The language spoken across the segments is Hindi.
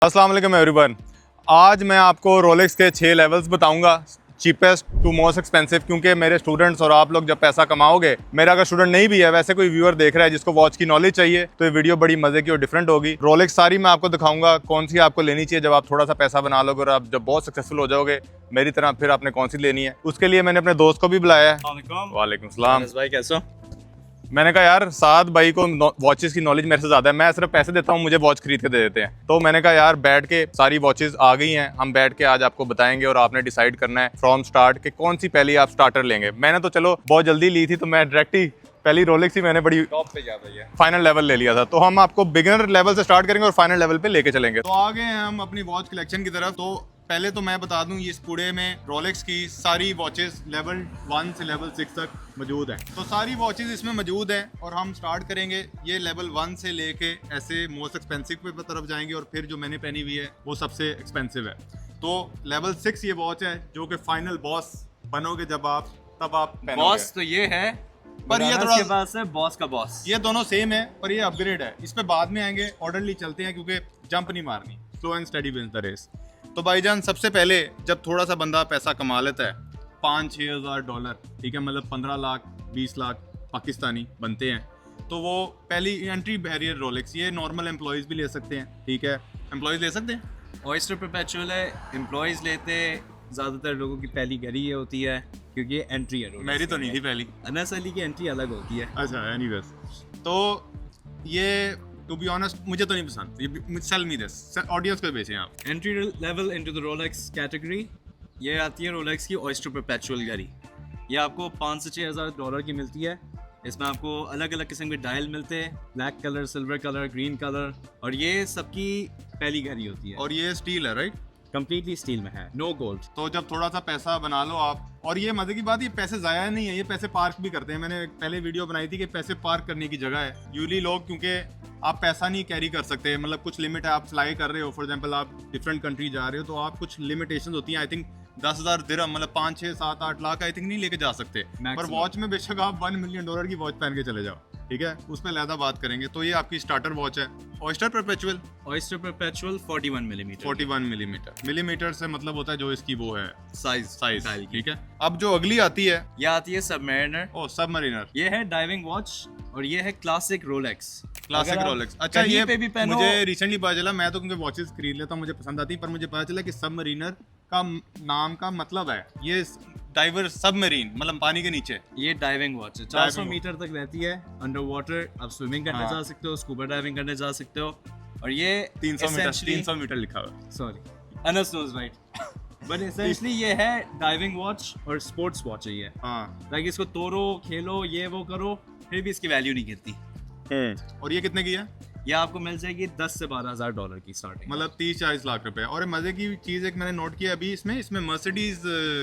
अस्सलाम वालेकुम एवरीवन। आज मैं आपको रोलेक्स के 6 लेवल्स बताऊंगा, चीपेस्ट टू मोस्ट एक्सपेंसिव, क्योंकि मेरे स्टूडेंट्स और आप लोग जब पैसा कमाओगे, मेरा अगर स्टूडेंट नहीं भी है, वैसे कोई व्यूअर देख रहा है जिसको वॉच की नॉलेज चाहिए, तो ये वीडियो बड़ी मजे की और डिफरेंट होगी। रोलेक्स सारी मैं आपको दिखाऊंगा कौन सी आपको लेनी चाहिए जब आप थोड़ा सा पैसा बना लोगे, और आप जब बहुत सक्सेसफुल हो जाओगे मेरी तरह, फिर आपने कौन सी लेनी है। उसके लिए मैंने अपने दोस्त को भी बुलाया है। वालेकुम सलाम भाई, कैसे हो? मैंने कहा यार, साद भाई को वॉचेस की नॉलेज मेरे से ज़्यादा है, मैं सिर्फ पैसे देता हूँ, मुझे वॉच खरीद के दे देते हैं। तो मैंने कहा यार, बैठ के सारी वॉचेस आ गई हैं, हम बैठ के आज आपको बताएंगे और आपने डिसाइड करना है फ्रॉम स्टार्ट कि कौन सी पहली आप स्टार्टर लेंगे। मैंने तो चलो बहुत जल्दी ली थी, तो मैं डायरेक्ट ही पहली रोलेक्स ही मैंने बड़ी टॉप पे जा रही है। फाइनल लेवल ले लिया था। तो हम आपको बिगिनर लेवल से स्टार्ट करेंगे और फाइनल लेवल पे लेके चलेंगे। तो आ गए हैं हम अपनी वॉच कलेक्शन की तरफ। तो पहले तो मैं बता दूं, इस पूरे में रोलेक्स की सारी वॉचेस लेवल 1 से लेवल 6 तक मौजूद हैं। तो सारी वॉचेस इसमें मौजूद हैं और हम स्टार्ट करेंगे ये लेवल 1 से लेके ऐसे मोस्ट एक्सपेंसिव पे तरफ जाएंगे, और फिर जो मैंने पहनी हुई है वो सबसे एक्सपेंसिव है। तो लेवल 6 ये वॉच है जो कि फाइनल बॉस बनोगे जब आप, तब आप पहनोगे। बॉस तो ये है, पर ये थोड़ा के पास है बॉस का बॉस। ये दोनों सेम है और ये अपग्रेड है। इस पे बाद में आएंगे, ऑर्डरली चलते हैं क्योंकि जंप नहीं मारनी, slow and steady wins the race. तो भाईजान, सबसे पहले जब थोड़ा सा बंदा पैसा कमा लेता है, 5-6 हज़ार डॉलर, ठीक है, मतलब 15 लाख 20 लाख पाकिस्तानी बनते हैं, तो वो पहली एंट्री बैरियर रोलेक्स, ये नॉर्मल एम्प्लॉयज़ भी ले सकते हैं, ठीक है, एम्प्लॉयज़ ले सकते हैं। ऑयस्टर परपेचुअल है, एम्प्लॉयज़ लेते, ज़्यादातर लोगों की पहली घड़ी ये होती है क्योंकि ये एंट्री है। मेरी तो नहीं थी पहली। अनस अली की एंट्री अलग होती है। अच्छा, एनीवेज, तो ये टू बी ऑनेस्ट मुझे तो नहीं पसंद। ये सेल मी दिस, ऑडियंस को बेचें आप। Entry level into the Rolex category ये आती है रोलेक्स की ऑयस्टर परपेचुअल घड़ी। ये आपको 5 से 6 हज़ार डॉलर की मिलती है। इसमें आपको अलग अलग किस्म के डायल मिलते हैं, black colour, silver colour, green colour, और ये सबकी पहली घड़ी होती है। और ये स्टील है, राइट? कंप्लीटली स्टील में है, नो गोल्ड। तो जब थोड़ा सा पैसा बना लो आप, और ये मजे की बात, ये पैसे ज़ाया नहीं है, ये पैसे पार्क भी करते हैं। मैंने पहले वीडियो बनाई थी कि पैसे पार्क करने की जगह है। यूजली लोग, क्योंकि आप पैसा नहीं कैरी कर सकते, मतलब कुछ लिमिट है, आप फ्लाई कर रहे हो, फॉर एग्जांपल आप डिफरेंट कंट्री जा रहे हो, तो आप कुछ लिमिटेशंस होती हैं। आई थिंक 10,000 दिरहम, मतलब 5, 6, 7, 8 लाख आई थिंक नहीं लेके जा सकते। पर वॉच में बेशक आप $1 मिलियन की वॉच पहन के चले जाओ, ठीक है, उस पर लहदा बात करेंगे। तो ये आपकी स्टार्टर वॉच है, ऑयस्टर परपेचुअल 41 मिलीमीटर। 41 मिलीमीटर से मतलब होता है जो इसकी वो है साइज, ठीक है। अब जो अगली आती है, ये आती है सबमरीनर। ओ सबमरीनर, ये है डाइविंग वॉच, और ये है क्लासिक रोलेक्स। Classic Rolex. अच्छा, ये पे भी पहनो, मुझे रिसेंटली पता चला, मैं तो क्योंकि वॉचेस खरीद लेता हूँ, मुझे पसंद आती है, पर मुझे पता चला कि सबमरीनर का नाम का मतलब है ये डाइवर, सबमरीन मतलब पानी के नीचे। ये डाइविंग वॉच है, 400 मीटर तक रहती है अंडर वाटर। आप स्विमिंग करने जा सकते हो, स्कूबा डाइविंग करने जा सकते हो। और ये 300 मीटर लिखा हुआ है, sorry, Anas knows right. But essentially ये है डाइविंग वॉच और स्पोर्ट्स वॉच है ये। हाँ, ताकि इसको तोड़ो, खेलो, ये वो करो, फिर भी इसकी वैल्यू नहीं गिरती। और ये कितने की है? ये आपको मिल जाएगी 10 से 12 हज़ार डॉलर की स्टार्टिंग, मतलब 30-40 लाख रुपए। और मजे की चीज एक मैंने नोट किया अभी, इसमें मर्सिडीज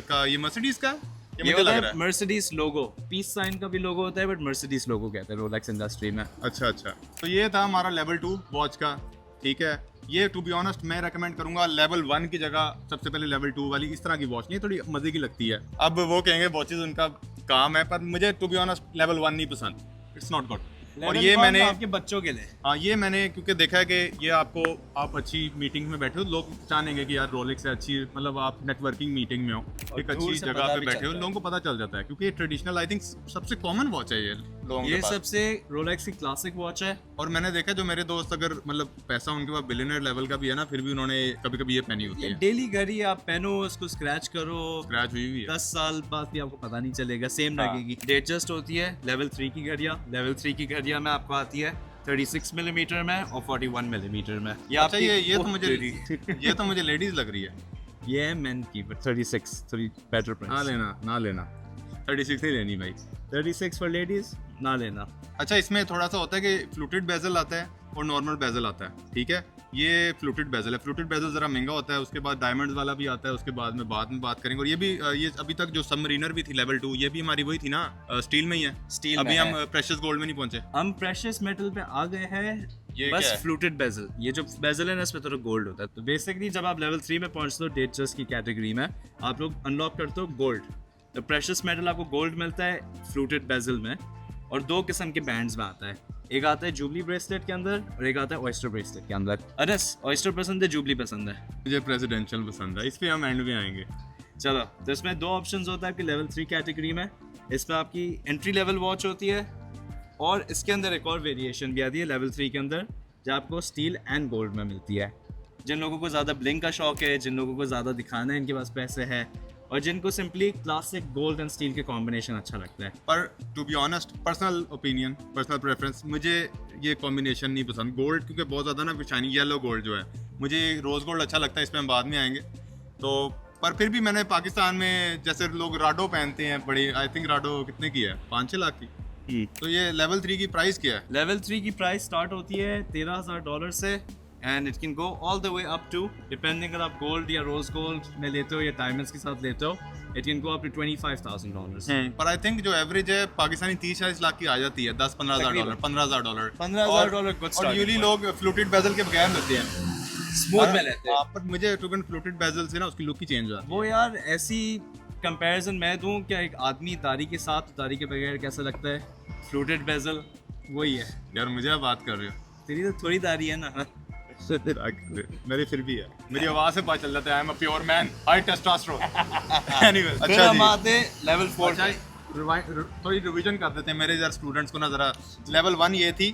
का, ये मर्सिडीज का ये मुझे लग रहा है मर्सिडीज लोगो, पीस साइन का भी लोगो होता है, बट मर्सिडीज लोगो कहते हैं रोलेक्स इंडस्ट्री में। अच्छा, तो ये था हमारा लेवल 2 वॉच का, ठीक है। ये टू बी ऑनेस्ट मैं रेकमेंड करूंगा लेवल 1 की जगह सबसे पहले लेवल 2 वाली, इस तरह की वॉच नहीं, थोड़ी मजे की लगती है। अब वो कहेंगे वॉचेस उनका काम है, पर मुझे टू बी ऑनेस्ट लेवल 1 नहीं पसंद, इट्स नॉट गुड। और ये मैंने आपके बच्चों के लिए, हाँ, ये मैंने क्योंकि देखा है कि ये आपको, आप अच्छी मीटिंग में बैठे हो, लोग चाहेंगे कि यार रोलेक्स से अच्छी, मतलब आप नेटवर्किंग मीटिंग में हो, एक अच्छी जगह पे बैठे हो, लोगों को पता चल जाता है, क्योंकि ये ट्रेडिशनल आई थिंक सबसे कॉमन वॉच है ये लोगों के ये पास। सबसे रोलेक्स की क्लासिक वॉच है। और मैंने देखा जो मेरे दोस्त, अगर मतलब पैसा उनके पास बिलियनर लेवल का भी है ना, फिर भी उन्होंने कभी कभी ये पहनी होती ये है। डेली घड़ी आप पहनो, उसको स्क्रैच करो, स्क्रैच हुई हुई है। 10 साल बाद भी आपको पता नहीं चलेगा, सेम लगेगी। डेटजस्ट होती है। लेवल 3 की घड़ियाँ, लेवल 3 की घड़ियाँ में आपको आती है 36 मिलीमीटर में और 41 मिलीमीटर में। ये अच्छा, ये तो मुझे लेडीज लग रही है। ये है मेन की, बट 36 थोड़ी बेटर प्राइस। ना लेना 36 ही लेनी भाई। 36 फॉर लेडीज ना लेना। अच्छा, इसमें थोड़ा सा होता है कि फ्लूटेड बेजल आता है और नॉर्मल बेजल आता है, ठीक है। ये फ्लूटेड बेजल है, फ्लूटेड बेजल जरा महंगा होता है, उसके बाद डायमंड्स वाला भी आता है, उसके बाद में बात करेंगे। और ये भी, ये अभी तक जो सबमरीनर भी थी लेवल 2, ये भी हमारी वही थी ना, स्टील में ही है। स्टील अभी में हम प्रेशियस गोल्ड में नहीं पहुंचे, हम प्रेशियस मेटल पे आ गए हैं। ये बस क्या है? फ्लूटेड बेजल, ये जो बेजल है ना, इसमें थोड़ा गोल्ड होता है। तो बेसिकली जब आप लेवल 3 में पहुंचते हो डेटजस्ट की कैटेगरी में, आप लोग अनलॉक करते हो गोल्ड। तो प्रेशियस मेटल आपको गोल्ड मिलता है फ्लूटेड बेजल में, और दो किस्म के बैंड्स में आता है। एक आता है जुबली ब्रेसलेट के अंदर और एक आता है ऑयस्टर ब्रेसलेट के अंदर। अनस, ऑयस्टर पसंद है, जुबली पसंद है? मुझे प्रेसिडेंशियल पसंद है, इस पे हम एंड में आएंगे। चलो, तो इसमें दो ऑप्शंस होता है आपकी लेवल 3 कैटेगरी में। इसमें आपकी एंट्री लेवल वॉच होती है और इसके अंदर एक और वेरिएशन भी आती है लेवल 3 के अंदर, जो आपको स्टील एंड गोल्ड में मिलती है। जिन लोगों को ज़्यादा ब्लिंक का शौक है, जिन लोगों को ज़्यादा दिखाना है, इनके पास पैसे है, और जिनको simply classic gold and steel के कॉम्बिनेशन अच्छा लगता है। पर to be honest, personal opinion, personal preference, मुझे ये कॉम्बिनेशन नहीं पसंद गोल्ड, क्योंकि बहुत ज़्यादा ना शाइनी येलो गोल्ड जो है, मुझे रोज़ गोल्ड अच्छा लगता है, इस पर हम बाद में आएंगे। तो पर फिर भी मैंने पाकिस्तान में जैसे लोग राडो पहनते हैं बड़ी, आई थिंक राडो कितने की है, 5-6 लाख की। तो ये लेवल 3 की प्राइस क्या है? लेवल 3 की प्राइस स्टार्ट होती है $13,000 से and it can go all the way up to, depending अगर आप गोल्ड या रोज गोल्ड में लेते हो या डायमंड्स के साथ लेते हो, it can go up to $25,000। पर आई थिंक जो एवरेज है पाकिस्तानी 30-40 लाख की आ जाती है, $10-15,000, $15,000। $15,000 गुड और यूली लोग फ्लूटेड बेजल के बगैर लेते हैं, स्मूथ में लेते हैं। पर मुझे फ्लूटेड बेजल से ना उसकी लुक ही चेंज हो जाती है। वो यार ऐसी कंपैरिजन मैं दूं क्या, एक आदमी दाढ़ी के साथ दाढ़ी के बगैर कैसा लगता है? फ्लूटेड बेजल वही है यार मुझे आप बात कर रहे हो, तेरी तो थोड़ी दाढ़ी है ना। मेरी फिर भी है, मेरी आवाज से पता चल जाता है I am a pure man, high testosterone. Anyway, फिर अच्छा हम जी, आते लेवल 4 अच्छा थोड़ी रिवीजन कर देते हैं मेरे यार स्टूडेंट्स को ना जरा। लेवल 1 ये थी,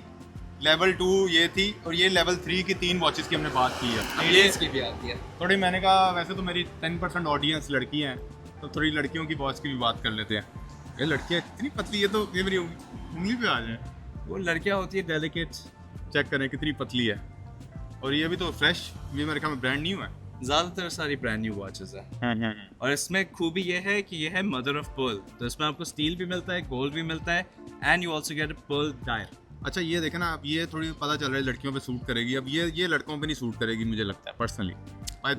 लेवल 2 ये थी, और ये लेवल 3 की 3 वॉचेस की हमने बात की है। अब ये इसकी भी आती है। थोड़ी मैंने कहा वैसे तो मेरी 10% ऑडियंस लड़की हैं, तो थोड़ी लड़कियों की वॉच की भी बात कर लेते हैं। ये लड़कियाँ इतनी पतली है, तो ये मेरी उंगली पे आ जाए। वो लड़कियां होती है डेलिकेट, चेक करें कितनी पतली है, और ये भी तो फ्रेश, ये मेरे ख्याल में ब्रांड न्यू है। ज़्यादातर सारी ब्रांड न्यू वॉचेस है। और इसमें खूबी ये है कि ये है मदर ऑफ पर्ल, तो इसमें आपको स्टील भी मिलता है, गोल्ड भी मिलता है, and you also get a pearl dial. अच्छा ये देखें ना, अब ये थोड़ी पता चल रहा है लड़कियों पे सूट करेगी, अब ये लड़कों पे नहीं सूट करेगी मुझे लगता है पर्सनली।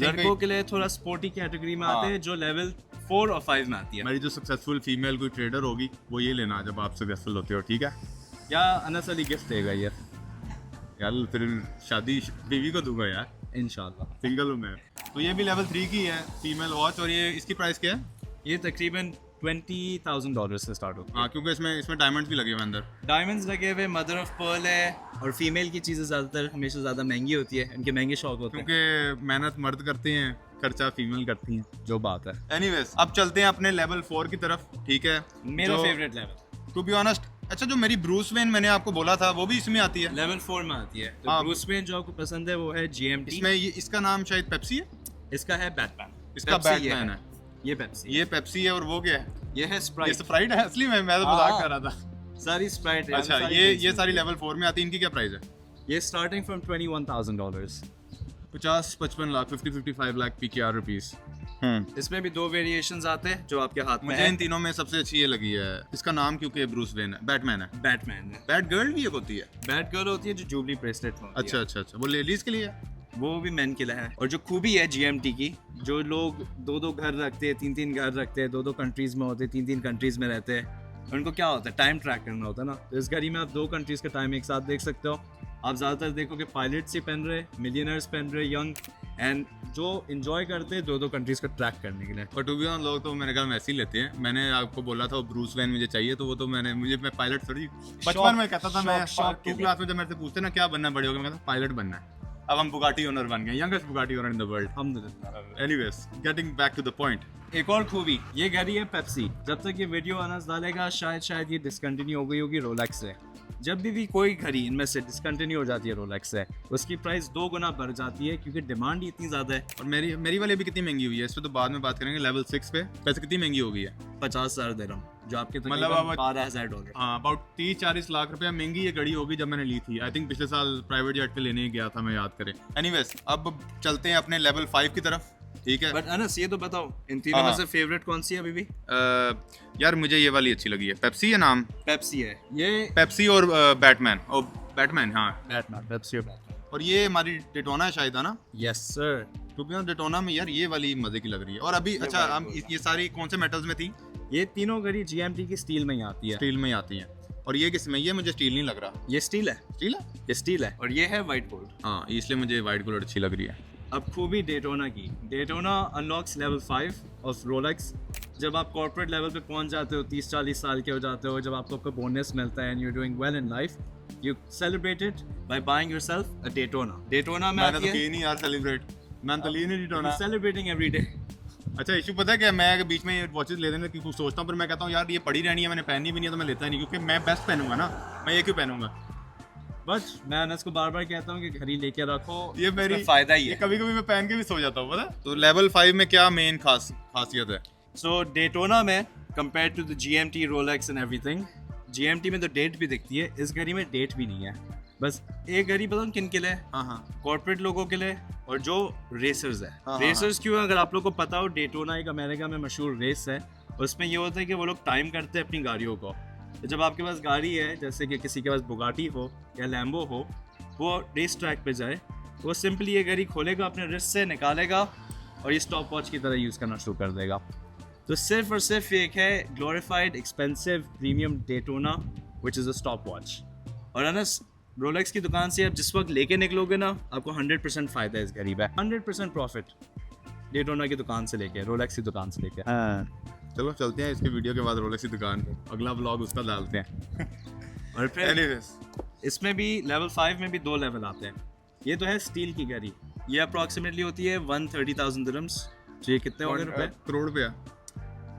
लड़कों के लिए थोड़ा स्पोर्टी कैटेगरी में आते हैं, जो लेवल 4 और 5 में आती है। मेरी जो सक्सेसफुल फीमेल कोई ट्रेडर होगी वो ये लेना जब आप सक्सेसफुल होते हो, ठीक है? या अनस अली गिफ्ट देगा ये यार फिर शादी बीवी को दूंगा यार, इंशाल्लाह। सिंगल हूँ मैं। तो ये भी लेवल 3 की है फीमेल वॉच, और ये इसकी प्राइस क्या है? ये तकरीबन $20,000 से स्टार्ट होती है। हाँ, क्योंकि इसमें डायमंड्स भी लगे हुए अंदर। डायमंड्स लगे हुए, मदर ऑफ पर्ल है, और फीमेल की चीज़ें ज़्यादातर हमेशा ज़्यादा महंगी होती है, इनके महंगे शौक होते हैं। क्योंकि मेहनत मर्द करते हैं, खर्चा फीमेल करती हैं, जो बात है। एनीवेज, अब चलते हैं अपने लेवल 4 की तरफ, ठीक है? मेरा favourite level, to be honest, अच्छा जो मेरी ब्रूस वेन मैंने आपको बोला था वो भी इसमें आती है, लेवल 4 में आती है। तो हाँ। ब्रूस वेन जो आपको पसंद है वो है GMT। इसमें इसका नाम शायद पेप्सी है, इसका है बैटमैन। इसका बैटमैन है, ये पेप्सी, ये पेप्सी है, और वो क्या है? ये है ये स्प्राइट। स्प्राइट है असली में, मैं तो मजाक कर रहा था। सारी स्प्राइट है। अच्छा, ये सारी लेवल 4 में आती है, इनकी क्या प्राइस है? ये starting from $21,000। 50-55 lakh, 50-55 lakh PKR rupees. इसमें भी दो वेरिएशंस आते हैं जो आपके हाथ में मुझे है। इन तीनों में सबसे अच्छी ये लगी है, इसका नाम क्योंकि ब्रूस वेन है, बैटमैन है। बैटमैन है। बैट गर्ल भी एक होती है? बैट गर्ल होती है जो जुबली ब्रेसलेट में होती अच्छा है। अच्छा अच्छा, वो लेडीज के लिए है? वो भी मैन के लिए है। और जो खूबी है GMT की, जो लोग 2-2 घर रखते हैं, 3-3 घर रखते हैं, 2-2 कंट्रीज में होते हैं, 3-3 कंट्रीज में रहते हैं, उनको क्या होता है, टाइम ट्रैक करना होता है ना। तो इस घड़ी में आप 2 कंट्रीज का टाइम एक साथ देख सकते हो। आप ज़्यादातर देखो कि पायलट्स ही पहन रहे, मिलियनर्स पहन रहे, यंग, एंड जो इंजॉय करते हैं 2-2 कंट्रीज का ट्रैक करने के लिए। और टू बी ऑन लोग तो मेरे ख्याल में ऐसे ही लेते हैं। मैंने आपको बोला था वो ब्रूस वैन मुझे चाहिए, तो वो तो मैं पायलट थोड़ी बचपन में कहता था। मैं 2 क्लास में जब मेरे से पूछते ना क्या बनना बड़े हो गए, मैं कहता पायलट बनना है। अब हम बुगाटी ओनर बन गए, youngest Bugatti owner in the world, अल्हम्दुलिल्लाह। Anyways, getting back to the point. एक और खूबी, ये घड़ी है पेप्सी। जब तक ये वीडियो अनस डालेगा शायद ये डिसकंटिन्यू हो गई होगी रोलेक्स से। जब भी कोई घड़ी इनमें से डिसकंटिन्यू हो जाती है रोलेक्स से, उसकी प्राइस 2 गुना बढ़ जाती है, क्योंकि डिमांड ही इतनी ज़्यादा है। और मेरी वाली भी कितनी महंगी हुई है, इस पर तो बाद में बात करेंगे। लेवल 6 पे पैसे कितनी महंगी हो गई है? 50,000 दिरहम, जो आपके मतलब तकरीबन $12,000। हाँ, अबाउट 30-40 लाख रुपया महंगी ये घड़ी होगी जब मैंने ली थी। आई थिंक पिछले साल प्राइवेट जेट पे लेने गया था मैं, याद करें। एनीवेज, अब चलते हैं अपने लेवल 5 की तरफ, ठीक है? बट अनस ये तो बताओ, इन तीनों में से फेवरेट कौन सी है अभी भी? यार मुझे ये वाली अच्छी लगी है, पेप्सी है नाम, पेप्सी है ये। पेप्सी और बैटमैन, और बैटमैन, हाँ बैटमैन, पेप्सी और बैटमैन। और ये हमारी डेटोना है शायद, है ना? Yes sir. क्योंकि डेटोना में यार ये वाली मजे की लग रही है। और अभी अच्छा, हम ये सारी कौन से मेटल्स में थी? ये तीनों घड़ी GMT की स्टील में ही आती है। स्टील में ही आती हैं। और ये किस में? ये मुझे स्टील नहीं लग रहा। ये स्टील है। स्टील है? ये स्टील है, और ये है वाइट गोल्ड। हाँ, इसलिए मुझे वाइट गोल्ड अच्छी लग रही है। अब खूबी डेटोना की। Daytona unlocks level 5 of Rolex जब आप कॉर्पोरेट लेवल पे पहुंच जाते हो, 30-40 साल के हो जाते हो, जब आपको आपका बोनस मिलता है and you doing well in life, you celebrate it by buying yourself a Daytona. Daytona में मैंने आती तो है, की नहीं यार सेलिब्रेट, मैंने तो ली नहीं डिटोना। Celebrating every day. अच्छा इशू पता है क्या, मैं अगर बीच में ये वॉचेस ले देने की कुछ सोचता हूँ, पर मैं कहता हूँ यार ये पड़ी रहनी है, मैंने पहनी भी नहीं है तो मैं लेता ही नहीं, क्योंकि मैं बेस्ट पहनूंगा ना, मैं ये क्यों पहनूंगा। बट मैं अनस को बार बार कहता हूँ कि घड़ी लेके रखो, ये मेरी इसमें फायदा ही ये है। कभी कभी मैं पहन के भी सो जाता हूँ पता। तो लेवल 5 में क्या मेन खासियत है? सो डेटोना में compare to the GMT, Rolex and everything, GMT में तो डेट भी दिखती है, इस घड़ी में डेट भी नहीं है। बस एक घड़ी पता किन के लिए? हाँ कॉर्पोरेट लोगों के लिए और जो रेसर्स है। हाँ, रेसर्स क्यों? अगर आप लोग को पता हो, डेटोना एक अमेरिका में मशहूर रेस है। उसमें ये होता है कि वो लोग टाइम करते हैं अपनी गाड़ियों को। तो जब आपके पास गाड़ी है, जैसे कि किसी के पास बुगाटी हो या लैम्बो हो, वो रेस ट्रैक पे जाए, वो सिंपली ये घड़ी खोलेगा, अपने रिस्ट से निकालेगा और ये स्टॉप वॉच की तरह यूज़ करना शुरू कर देगा। तो सिर्फ और सिर्फ एक है glorified expensive premium Daytona which is a stop watch. और अनस, रोलेक्स की दुकान से आप जिस वक्त लेके निकलोगे ना, आपको 100% फ़ायदा है इस घड़ी में, 100% प्रॉफिट डेटोना की दुकान से लेके, रोलेक्स की दुकान से लेके। चलो चलते हैं इसके वीडियो के बाद रोलेक्स की दुकान पे, अगला ब्लॉग उसका डालते हैं। और फिर एनीवेज इसमें भी लेवल 5 में भी 2 लेवल आते हैं। ये तो है स्टील की घड़ी, ये अप्रॉक्सीमेटली होती है 130,000 दिरहम्स। तो ये कितने हो गए रुपए? करोड़ रुपया।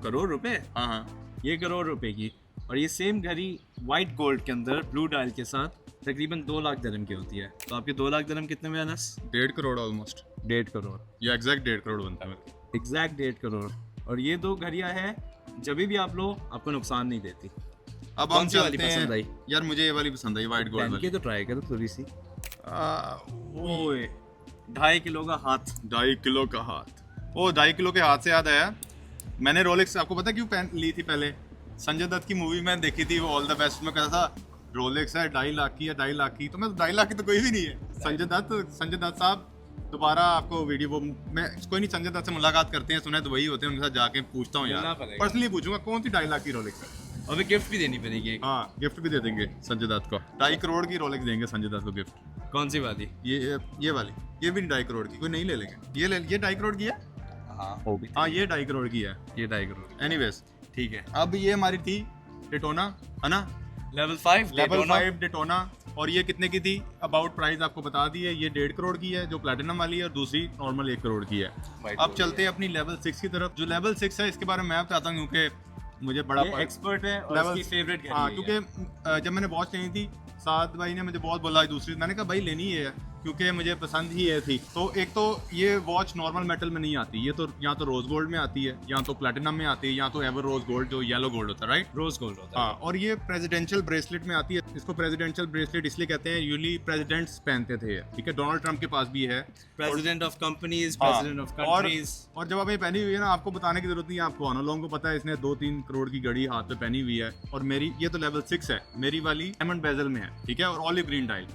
करोड़ रुपए? हाँ ये करोड़ रुपए की। और ये सेम घड़ी वाइट गोल्ड के अंदर ब्लू डायल के साथ तकरीबन 2 लाख दिरहम की होती है। तो आपके 2 लाख दिरहम कितने में अनस? 1.5 करोड़ ऑलमोस्ट। 1.5 करोड़, ये एग्जैक्ट 1.5 करोड़ बनता है। एग्जैक्ट 1.5 करोड़। और ये 2 घड़ियाँ हैं, जब भी आप लो आपको नुकसान नहीं देती। अब कौन हम सी वाली चलते पसंद हैं। आई? यार मुझे ये वाली पसंद आई, वाइट गोल्ड पहन वाली। के तो ट्राई करो थोड़ी सी। ओए 2.5 किलो का हाथ। 2.5 किलो का हाथ। ओ 2.5 किलो के हाथ से याद आया, मैंने रोलेक्स आपको पता क्यों पहन ली थी पहले? संजय दत्त की मूवी मैंने देखी थी, वो ऑल द बेस्ट में कहता था रोलेक्स है 2.5 लाख की है, 2.5 लाख की। तो मैं 2.5 लाख की तो कोई भी नहीं है। संजय दत्त साहब दोबारा आपको वीडियो, वो मैं कोई नहीं, संजय दत्त से मुलाकात करते हैं, सुना तो वही होते हैं, उनके साथ जाके पूछता हूँ यार, पर्सनली पूछूंगा कौन सी 2.5 लाख की रोलेक्स है। और गिफ्ट भी देनी पड़ेगी। हाँ गिफ्ट भी दे देंगे संजय दत्त को, 2.5 करोड़ की रोलेक्स देंगे संजय दत्त को गिफ्ट। कौन सी वाली? ये वाली, ये भी 2.5 करोड़ की, कोई नहीं ले लेंगे। ये 2.5 करोड़ की है। हाँ होगी। हाँ ये 2.5 करोड़ की है। ये 2.5 करोड़। एनीवेज ठीक है। अब ये हमारी थी डेटोना, है ना? Level 5 level 5 Daytona. और ये कितने की थी? अबाउट प्राइस आपको बता दी है, ये 1.5 करोड़ की है जो प्लैटिनम वाली है, और दूसरी नॉर्मल 1 करोड़ की है। अब चलते हैं अपनी लेवल 6 की तरफ। जो लेवल 6 है इसके बारे में मैं बताता हूँ, क्योंकि मुझे बड़ा एक्सपर्ट है और लेवल उसकी फेवरेट घड़ी हाँ, है। क्योंकि जब मैंने वॉच लेनी थी, साद भाई ने मुझे बहुत बोला दूसरी, मैंने कहा भाई लेनी है क्योंकि मुझे पसंद ही ये थी। तो एक तो ये वॉच नॉर्मल मेटल में नहीं आती, ये तो या तो रोज गोल्ड में आती है, या तो प्लैटिनम में आती है, या तो एवर रोज गोल्ड जो येलो गोल्ड होता है, राइट? रोज गोल्ड होता है। हाँ, और ये प्रेसिडेंशियल ब्रेसलेट में आती है। इसको प्रेसिडेंशियल ब्रेसलेट इसलिए कहते हैं, यूजली प्रेसिडेंट्स पहनते थे, ठीक है? डोनाल्ड ट्रंप के पास भी है, प्रेसिडेंट ऑफ कंपनीज, हाँ, प्रेसिडेंट ऑफ कंट्रीज। और जब आप ये पहनी हुई है ना, आपको बताने की जरूरत नहीं है, आपको आना लोगों को पता है, इसने 2-3 करोड़ की घड़ी हाथ पे पहनी हुई है। और मेरी ये तो लेवल 6 है, मेरी वाली डायमंड बेजल में है, ठीक है? और ऑलिव ग्रीन डायल,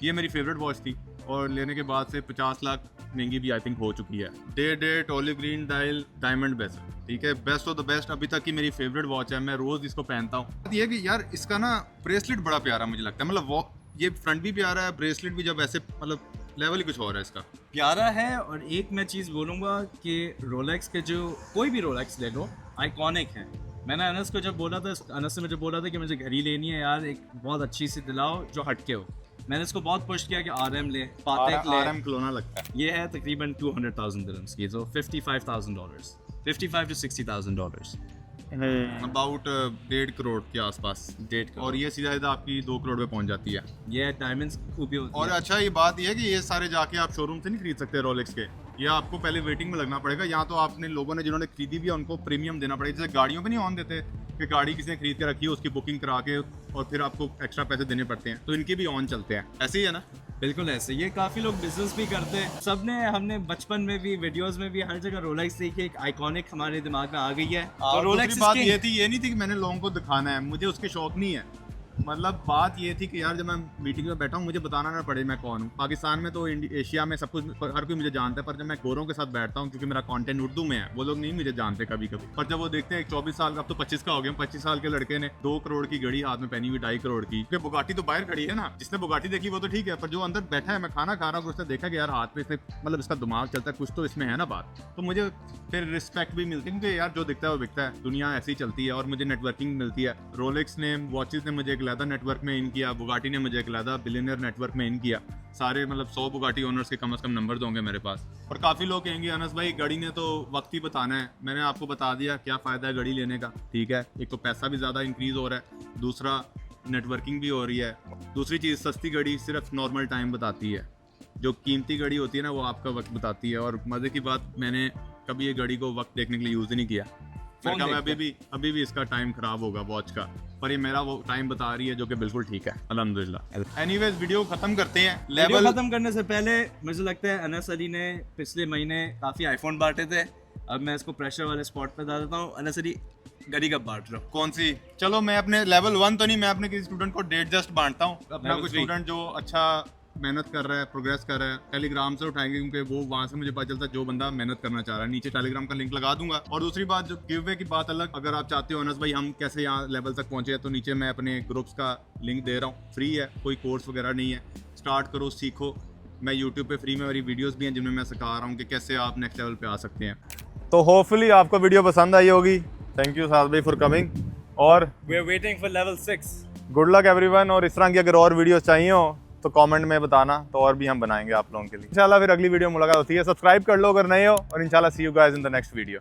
ये मेरी फेवरेट वॉच थी, और लेने के बाद से 50 लाख महंगी भी आई थिंक हो चुकी है। Date olive green dial diamond bezel, ठीक है? बेस्ट ऑफ द बेस्ट, अभी तक की मेरी फेवरेट वॉच है, मैं रोज इसको पहनता हूँ। ये कि यार इसका ना ब्रेसलेट बड़ा प्यारा मुझे लगता है, मतलब ये फ्रंट भी प्यारा है, ब्रेसलेट भी जब ऐसे, मतलब लेवल ही कुछ और है इसका, प्यारा है। और एक मैं चीज़ बोलूँगा कि रोलेक्स के जो कोई भी रोलेक्स ले लो, आइकॉनिक है। मैंने अनस को जब बोला था, अनस ने मुझे बोला था कि मुझे घड़ी लेनी है यार, एक बहुत अच्छी सी दिलाओ जो हटके हो। मैंने इसको बहुत पुश किया कि RM ले, पातेक ले। RM खिलौना लगता है। ये है तकरीबन 200,000 दिरहम्स की, तो $55,000, $55 to $60,000। अबाउट 1.5 करोड़ के आसपास। 1.5 करोड़। और ये सीधा सीधा आपकी 2 करोड़ पे पहुंच जाती है। ये डायमंड्स खूबी होती और है। अच्छा ये बात ये है कि ये सारे जाके आप शोरूम से नहीं खरीद सकते रोलेक्स के, ये आपको पहले वेटिंग में लगना पड़ेगा, या तो आपने लोगों ने जिन्होंने खरीदी भी है उनको प्रीमियम देना पड़ेगा। जैसे गाड़ियों पे नहीं ऑन देते कि गाड़ी किसी ने खरीद के रखी है, उसकी बुकिंग करा के और फिर आपको एक्स्ट्रा पैसे देने पड़ते हैं, तो इनके भी ऑन चलते हैं, ऐसे ही है ना? बिल्कुल ऐसे। ये काफ़ी लोग बिजनेस भी करते हैं। सबने, हमने बचपन में भी, वीडियोस में भी, हर जगह रोलेक्स देखी, एक आइकॉनिक हमारे दिमाग में आ गई है। और रोलेक्स दूसरी बात ये थी, ये नहीं थी कि मैंने लोगों को दिखाना है, मुझे उसके शौक नहीं है, मतलब बात ये थी कि यार जब मैं मीटिंग में बैठा हूँ मुझे बताना ना पड़े मैं कौन हूँ। पाकिस्तान में तो एशिया में सब कुछ हर कोई मुझे जानता है, पर जब मैं गोरों के साथ बैठता हूँ क्योंकि मेरा कंटेंट उर्दू में है, वो लोग नहीं मुझे जानते कभी कभी। पर जब वो देखते हैं 24 साल का, अब तो 25 का हो गया, 25 साल के लड़के ने 2 करोड़ की घड़ी हाथ में पहनी हुई, 2.5 करोड़ की, क्योंकि बुगाटी तो बाहर खड़ी है ना, जिसने बुगाटी देखी वो तो ठीक है, पर जो अंदर बैठा है, मैं खाना खा रहा हूँ, उसने देखा कि यार हाथ पे इसने मतलब इसका दिमाग चलता है, कुछ तो इसमें है ना बात, तो मुझे फिर रिस्पेक्ट भी मिलती है, क्योंकि यार जो दिखता है वो बिकता है, दुनिया ऐसी चलती है। और मुझे नेटवर्किंग मिलती है। रोलेक्स ने, वॉचेस ने मुझे एक अलग नेटवर्क में इन किया, बुगाटी ने मुझे एक अलग बिलियनियर नेटवर्क में इन किया। सारे मतलब 100 बुगाटी ओनर्स के कम से कम नंबर होंगे मेरे पास। और काफ़ी लोग कहेंगे अनस भाई घड़ी ने तो वक्त ही बताना है। मैंने आपको बता दिया क्या फ़ायदा है घड़ी लेने का, ठीक है। एक तो पैसा भी ज़्यादा इंक्रीज़ हो रहा है, दूसरा नेटवर्किंग भी हो रही है, दूसरी चीज़ सस्ती घड़ी सिर्फ नॉर्मल टाइम बताती है, जो कीमती घड़ी होती है ना वो आपका वक्त बताती है। और मज़े की बात, मैंने कभी ये घड़ी को वक्त देखने के लिए यूज़ ही नहीं किया। मैं कहा अभी भी इसका टाइम खराब होगा वॉच का, पर ये मेरा वो टाइम बता रही है जो कि बिल्कुल ठीक है, अल्हम्दुलिल्लाह। एनीवेज वीडियो खत्म करते हैं। वीडियो खत्म करने से पहले मुझे लगता है अनस अली ने पिछले महीने काफ़ी आईफोन बांटे थे, अब मैं इसको प्रेशर वाले स्पॉट पे डाल देता हूँ। अनस अली घड़ी कब बांट रहा हूँ? कौन सी? चलो मैं अपने लेवल 1 तो नहीं, मैं अपने किसी स्टूडेंट को डेट जस्ट बांटता हूँ। अपना कोई स्टूडेंट जो अच्छा मेहनत कर रहा है, प्रोग्रेस कर रहा है, टेलीग्राम से उठाएंगे, क्योंकि वो वहाँ से मुझे पता चलता है जो बंदा मेहनत करना चाह रहा है। नीचे टेलीग्राम का लिंक लगा दूंगा। और दूसरी बात, जो गिव की बात अलग, अगर आप चाहते हो अनस भाई हम कैसे यहाँ लेवल तक पहुँचे, तो नीचे मैं अपने ग्रुप्स का लिंक दे रहा हूँ, फ्री है, कोई कोर्स वगैरह नहीं है। स्टार्ट करो, सीखो। मैं यूट्यूब पे फ्री में मेरी वीडियोस भी हैं जिनमें मैं सिखा रहा हूँ कि कैसे आप नेक्स्ट लेवल पे आ सकते हैं। तो होपफुली आपको वीडियो पसंद आई होगी। थैंक यू साद भाई फॉर कमिंग, और we are waiting for level 6। Good luck everyone. और इस तरह की अगर और वीडियोस चाहिए हो तो कमेंट में बताना, तो और भी हम बनाएंगे आप लोगों के लिए। इंशाल्लाह फिर अगली वीडियो मुलाकात होती है। सब्सक्राइब कर लो अगर नए हो, और इंशाल्लाह see you guys in the next video.